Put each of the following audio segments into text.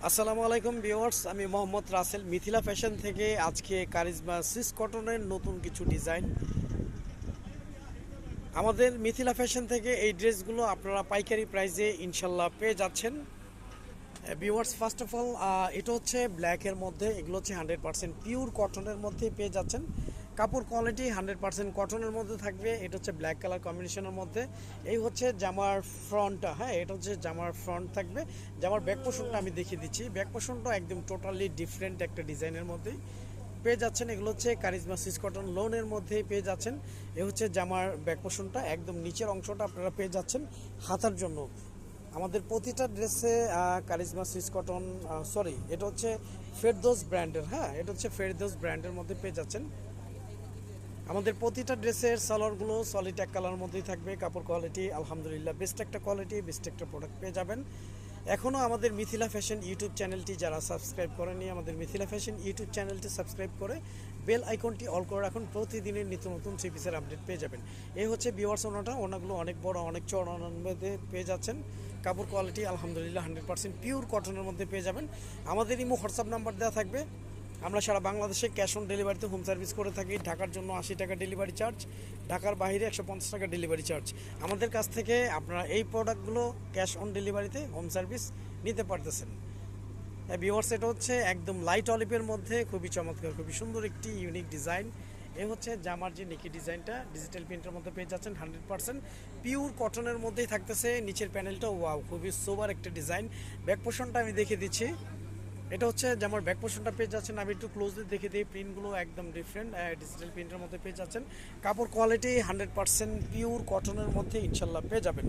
আসসালামু আলাইকুম ভিউয়ার্স, আমি মোহাম্মদ রাসেল মিথিলা ফ্যাশন থেকে আজকে কারিজমা সিস কটনের নতুন কিছু ডিজাইন আমাদের মিথিলা ফ্যাশন থেকে এই ড্রেসগুলো আপনারা পাইকারি প্রাইসে ইনশাল্লাহ পেয়ে যাচ্ছেন। ভিউয়ার্স, ফার্স্ট অফ অল এটা হচ্ছে ব্ল্যাকের মধ্যে, এগুলো হচ্ছে 100% পিওর কটনের মধ্যে পেয়ে যাচ্ছেন। কাপড় কোয়ালিটি 100% কটনের মধ্যে থাকবে। এটা হচ্ছে ব্ল্যাক কালার কম্বিনেশনের মধ্যে। এই হচ্ছে জামার ফ্রন্টটা, হ্যাঁ এটা হচ্ছে জামার ফ্রন্ট থাকবে। জামার ব্যাক পোর্শনটা আমি দেখিয়ে দিচ্ছি। ব্যাক পোর্শনটা একদম টোটালি ডিফারেন্ট একটা ডিজাইনের মধ্যেই পেয়ে যাচ্ছেন। এগুলো হচ্ছে কারিজমা সিস কটন লোনের মধ্যেই পেয়ে যাচ্ছেন। এ হচ্ছে জামার ব্যাক পোর্শনটা, একদম নিচের অংশটা আপনারা পেয়ে যাচ্ছেন হাতার জন্য। আমাদের প্রতিটা ড্রেসে কারিজমা সুইস কটন, সরি এটা হচ্ছে ফেরদৌস ব্র্যান্ডের, হ্যাঁ এটা হচ্ছে ফেরদৌস ব্র্যান্ডের মধ্যে পেয়ে যাচ্ছেন। আমাদের প্রতিটা ড্রেসের সালোয়ারগুলো সলিড এক কালার মধ্যেই থাকবে। কাপড় কোয়ালিটি আলহামদুলিল্লাহ বেস্ট একটা কোয়ালিটি, বেস্ট একটা প্রোডাক্ট পেয়ে যাবেন। এখনও আমাদের মিথিলা ফ্যাশন ইউটিউব চ্যানেলটি যারা সাবস্ক্রাইব করেনি, আমাদের মিথিলা ফ্যাশন ইউটিউব চ্যানেলটি সাবস্ক্রাইব করে বেল আইকনটি অল করে রাখুন। প্রতিদিনের নিত্য নতুন থ্রি পিসের আপডেট পেয়ে যাবেন। এই হচ্ছে ভিউয়ার্স ওনাটা, ওনাগুলো অনেক বড় অনেক চড়ার মধ্যে পেয়ে যাচ্ছেন। কাপড় কোয়ালিটি আলহামদুলিল্লাহ 100% পিওর কটনের মধ্যে পেয়ে যাবেন। আমাদের ইমো হোয়াটসঅ্যাপ নাম্বার দেওয়া থাকবে। আমরা সারা বাংলাদেশে ক্যাশ অন ডেলিভারিতে হোম সার্ভিস করে থাকি। ঢাকার জন্য 80 টাকা ডেলিভারি চার্জ, ঢাকার বাইরে 150 টাকা ডেলিভারি চার্জ। আমাদের কাছ থেকে আপনারা এই প্রোডাক্টগুলো ক্যাশ অন ডেলিভারিতে হোম সার্ভিস নিতে পারতেছেন। ভিউয়ার্স, এটা হচ্ছে একদম লাইট অলিভের মধ্যে খুবই চমৎকার, খুবই সুন্দর একটি ইউনিক ডিজাইন। এ হচ্ছে জামার যে নেকি ডিজাইনটা ডিজিটাল প্রিন্টের মধ্যে পেয়ে যাচ্ছেন। 100% পিওর কটনের মধ্যেই থাকতেছে। নিচের প্যানেলটা ওয়াও, খুবই সোবার একটা ডিজাইন। ব্যাক পোর্শনটা আমি দেখে দিচ্ছি। এটা হচ্ছে যেমন ব্যাক পোর্শনটা পেয়ে যাচ্ছেন, আমি একটু ক্লোজলি দেখে দিই। প্রিন্টগুলো একদম ডিফারেন্ট, ডিজিটাল প্রিন্টের মধ্যে পেয়ে যাচ্ছেন। কাপড় কোয়ালিটি 100% পিওর কটনের মধ্যে ইনশাল্লাহ পেয়ে যাবেন।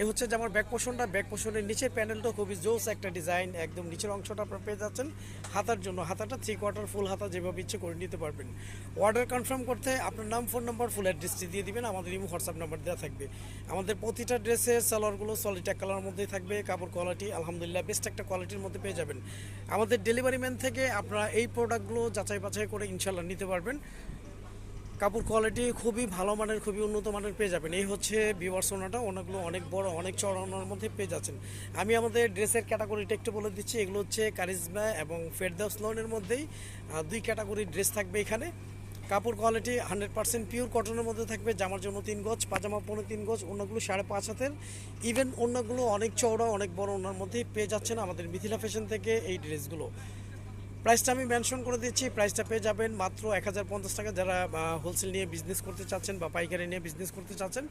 এ হচ্ছে যেমন ব্যাক পোর্শনটা, ব্যাক পোর্শনের নিচের প্যানেলটা খুবই জোস একটা ডিজাইন। একদম নিচের অংশটা আপনারা পেয়ে যাচ্ছেন হাতার জন্য। হাতাটা 3/4 ফুল হাতা যেভাবে ইচ্ছে করে নিতে পারবেন। অর্ডার কনফার্ম করতে আপনার নাম, ফোন নাম্বার, ফুল অ্যাড্রেসটি দিয়ে দিবেন। আমাদের ইমো হোয়াটসঅ্যাপ নাম্বার দেওয়া থাকবে। আমাদের প্রতিটা ড্রেসের সালোয়ারগুলো সলিড এক কালার মধ্যেই থাকবে। কাপড় কোয়ালিটি আলহামদুলিল্লাহ বেস্ট একটা কোয়ালিটির মধ্যে পেয়ে যাবেন। আমাদের ডেলিভারি ম্যান থেকে আপনারা এই প্রোডাক্টগুলো যাচাই বাছাই করে ইনশাল্লাহ নিতে পারবেন। কাপড় কোয়ালিটি খুবই ভালো মানের, খুবই উন্নত মানের পেয়ে যাবেন। এই হচ্ছে ভিউয়ার্স ওনাটা, ওনাগুলো অনেক বড় অনেক চড়ানোর মধ্যে পেয়ে যাচ্ছেন। আমি আমাদের ড্রেসের ক্যাটাগরিটা একটু বলে দিচ্ছি। এগুলো হচ্ছে কারিজমা এবং ফেরদৌস লোনের মধ্যেই দুই ক্যাটাগরির ড্রেস থাকবে এখানে। কাপড় কোয়ালিটি 100% পিওর কটনের মধ্যে থাকবে। জামার জন্য 3 গজ, পাজামা 3.5 গজ, অন্যগুলো 5.5 হাতের। ইভেন অন্যগুলো অনেক চওড়া অনেক বড় ওনার মধ্যেই পেয়ে যাচ্ছেন আমাদের মিথিলা ফ্যাশন থেকে এই ড্রেসগুলো। প্রাইসটা আমি মেনশন করে দিচ্ছি। প্রাইসটা পেয়ে যাবেন মাত্র 1050 টাকা। যারা হোলসেল নিয়ে বিজনেস করতে চাচ্ছেন বা পাইকারি নিয়ে বিজনেস করতে চাচ্ছেন,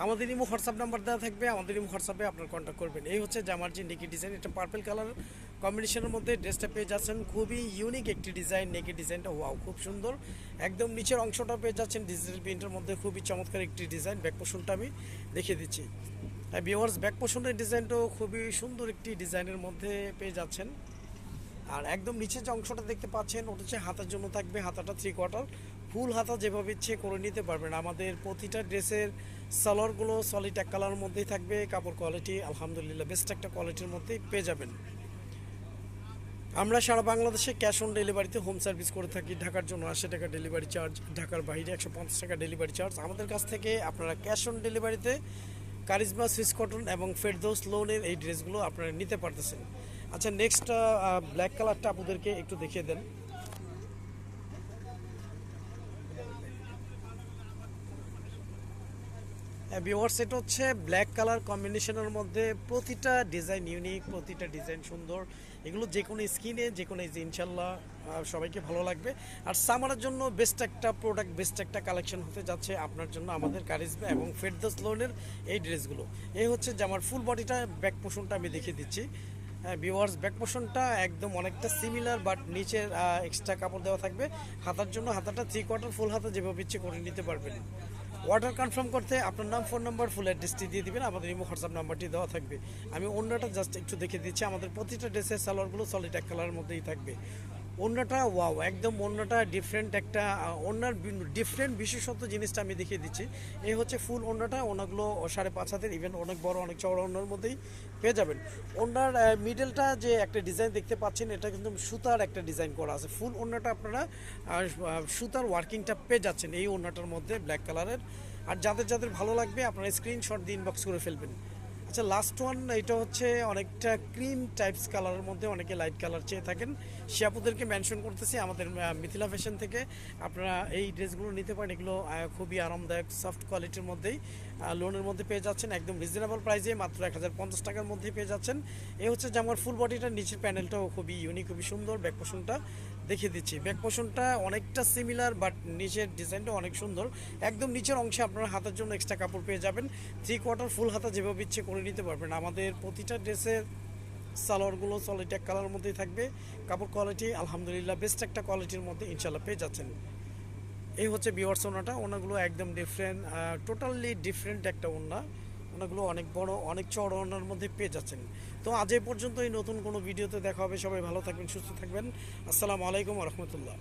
আমাদের ইমো হোয়াটসঅ্যাপ নাম্বার দেওয়া থাকবে। আমাদের ইমো হোয়াটসঅ্যাপে আপনার কন্ট্যাক্ট করবেন। এই হচ্ছে জামার যে নেকি ডিজাইন, এটা পার্পল কালার কম্বিনেশনের মধ্যে ড্রেসটা পেয়ে যাচ্ছেন। খুবই ইউনিক একটি ডিজাইন। নেকি ডিজাইনটা ওয়াও, খুব সুন্দর। একদম নিচের অংশটা পেয়ে যাচ্ছেন ডিজিটাল প্রিন্টের মধ্যে, খুবই চমৎকার একটি ডিজাইন। ব্যাক পোর্শনটা আমি দেখিয়ে দিচ্ছি। ভিউয়ার্স, ব্যাক পোর্শনের ডিজাইনটাও খুবই সুন্দর একটি ডিজাইনের মধ্যে পেয়ে যাচ্ছেন। আর একদম নিচে যে অংশটা দেখতে পাচ্ছেন ওটা হচ্ছে হাতার জন্য থাকবে। হাতাটা 3/4 ফুল হাতা যেভাবে ইচ্ছে করে নিতে পারবেন। আমাদের প্রতিটা ড্রেসের সালোয়ারগুলো সলিড এক কালারের মধ্যেই থাকবে। কাপড় কোয়ালিটি আলহামদুলিল্লাহ বেস্ট একটা কোয়ালিটির মধ্যেই পেয়ে যাবেন। আমরা সারা বাংলাদেশে ক্যাশ অন ডেলিভারিতে হোম সার্ভিস করে থাকি। ঢাকার জন্য 80 টাকা ডেলিভারি চার্জ, ঢাকার বাইরে 150 টাকা ডেলিভারি চার্জ। আমাদের কাছ থেকে আপনারা ক্যাশ অন ডেলিভারিতে কারিজমা সুইস কটন এবং ফেরদৌস লোনের এই ড্রেসগুলো আপনারা নিতে পারতেছেন। আচ্ছা, নেক্সট ব্ল্যাক কালারটা আপনাদেরকে একটু দেখিয়ে দেন। ভিউয়ার্স, এটা হচ্ছে ব্ল্যাক কালার কম্বিনেশনের মধ্যে। প্রতিটা ডিজাইন ইউনিক, প্রতিটা ডিজাইন সুন্দর। এগুলো যে কোনো স্কিনে যে কোনো ইনশাল্লাহ সবাইকে ভালো লাগবে। আর সামারের জন্য বেস্ট একটা প্রোডাক্ট, বেস্ট একটা কালেকশন হতে যাচ্ছে আপনার জন্য আমাদের কারিজমা এবং ফেরদৌস লোনের এই ড্রেসগুলো। এই হচ্ছে যে আমার ফুল বডিটা ব্যাক পোর্শনটা আমি দেখিয়ে দিচ্ছি। হ্যাঁ ভিউয়ার্স, ব্যাক পোর্শনটা একদম অনেকটা সিমিলার, বাট নিচের এক্সট্রা কাপড় দেওয়া থাকবে। হাতার জন্য হাতাটা 3/4 ফুল হাতা যেভাবে ইচ্ছে করে নিতে পারবেন। অর্ডার কনফার্ম করতে আপনার নাম, ফোন নাম্বার, ফুল অ্যাড্রেসটি দিয়ে দিবেন। আমাদের ইমো হোয়াটসঅ্যাপ নাম্বারটি দেওয়া থাকবে। আমি অন্যটা জাস্ট একটু দেখে দিচ্ছি। আমাদের প্রতিটা ড্রেসের সালোয়ারগুলো সলিড এক কালারের মধ্যেই থাকবে। অন্যটা ওয়াও, একদম অন্যটা ডিফারেন্ট একটা অন্যার ডিফারেন্ট বিশেষত্ব জিনিসটা আমি দেখিয়ে দিচ্ছি। এই হচ্ছে ফুল অন্যটা, ওনাগুলো 5.5 হাতের, ইভেন অনেক বড় অনেক চওড়া অন্যার মধ্যেই পেয়ে যাবেন। ওনার মিডলটা যে একটা ডিজাইন দেখতে পাচ্ছেন, এটা কিন্তু সুতার একটা ডিজাইন করা আছে। ফুল ওড়নাটা আপনারা সুতার ওয়ার্কিংটা পেয়ে যাচ্ছেন এই ওড়নাটার মধ্যে ব্ল্যাক কালারের। আর যাদের যাদের ভালো লাগবে আপনারা স্ক্রিনশট দিয়ে ইনবক্স করে ফেলবেন। আচ্ছা লাস্ট ওয়ান, এটা হচ্ছে অনেকটা ক্রিম টাইপস কালারের মধ্যে, অনেকে লাইট কালার চেয়ে থাকেন, সে আপুদেরকে মেনশন করতেছি আমাদের মিথিলা ফ্যাশন থেকে আপনারা এই ড্রেসগুলো নিতে পারেন। এগুলো খুবই আরামদায়ক সফট কোয়ালিটির মধ্যেই লোনের মধ্যে পেয়ে যাচ্ছেন, একদম রিজনেবল প্রাইসে মাত্র 1050 টাকার মধ্যেই পেয়ে যাচ্ছেন। এই হচ্ছে জামার ফুল বডিটা, নিচের প্যানেলটাও খুবই ইউনিক, খুবই সুন্দর। ব্যাক পোর্শনটা দেখিয়ে দিচ্ছি, ব্যাক পোর্শনটা অনেকটা সিমিলার বাট নিচের ডিজাইনটা অনেক সুন্দর। একদম নিচের অংশে আপনারা হাতের জন্য এক্সট্রা কাপড় পেয়ে যাবেন, 3/4 ফুল হাতা যেভাবে ইচ্ছে করে নিতে পারবেন। আমাদের প্রতিটা ড্রেসের সালোয়ারগুলো সলিড এক কালারের মধ্যেই থাকবে। কাপড় কোয়ালিটি আলহামদুলিল্লাহ বেস্ট একটা কোয়ালিটির মধ্যে ইনশাল্লাহ পেয়ে যাচ্ছেন। এই হচ্ছে বিওয়ার্স ওনাটা, ওনাগুলো একদম ডিফারেন্ট, টোটালি ডিফারেন্ট একটা ওনা। ওনাগুলো অনেক বড়, অনেক চড় ওনার মধ্যে পেয়ে যাচ্ছেন। তো আজ এই পর্যন্তই, নতুন কোনো ভিডিওতে দেখা হবে। সবাই ভালো থাকবেন, সুস্থ থাকবেন। আসসালামু আলাইকুম রহমতুল্লাহ।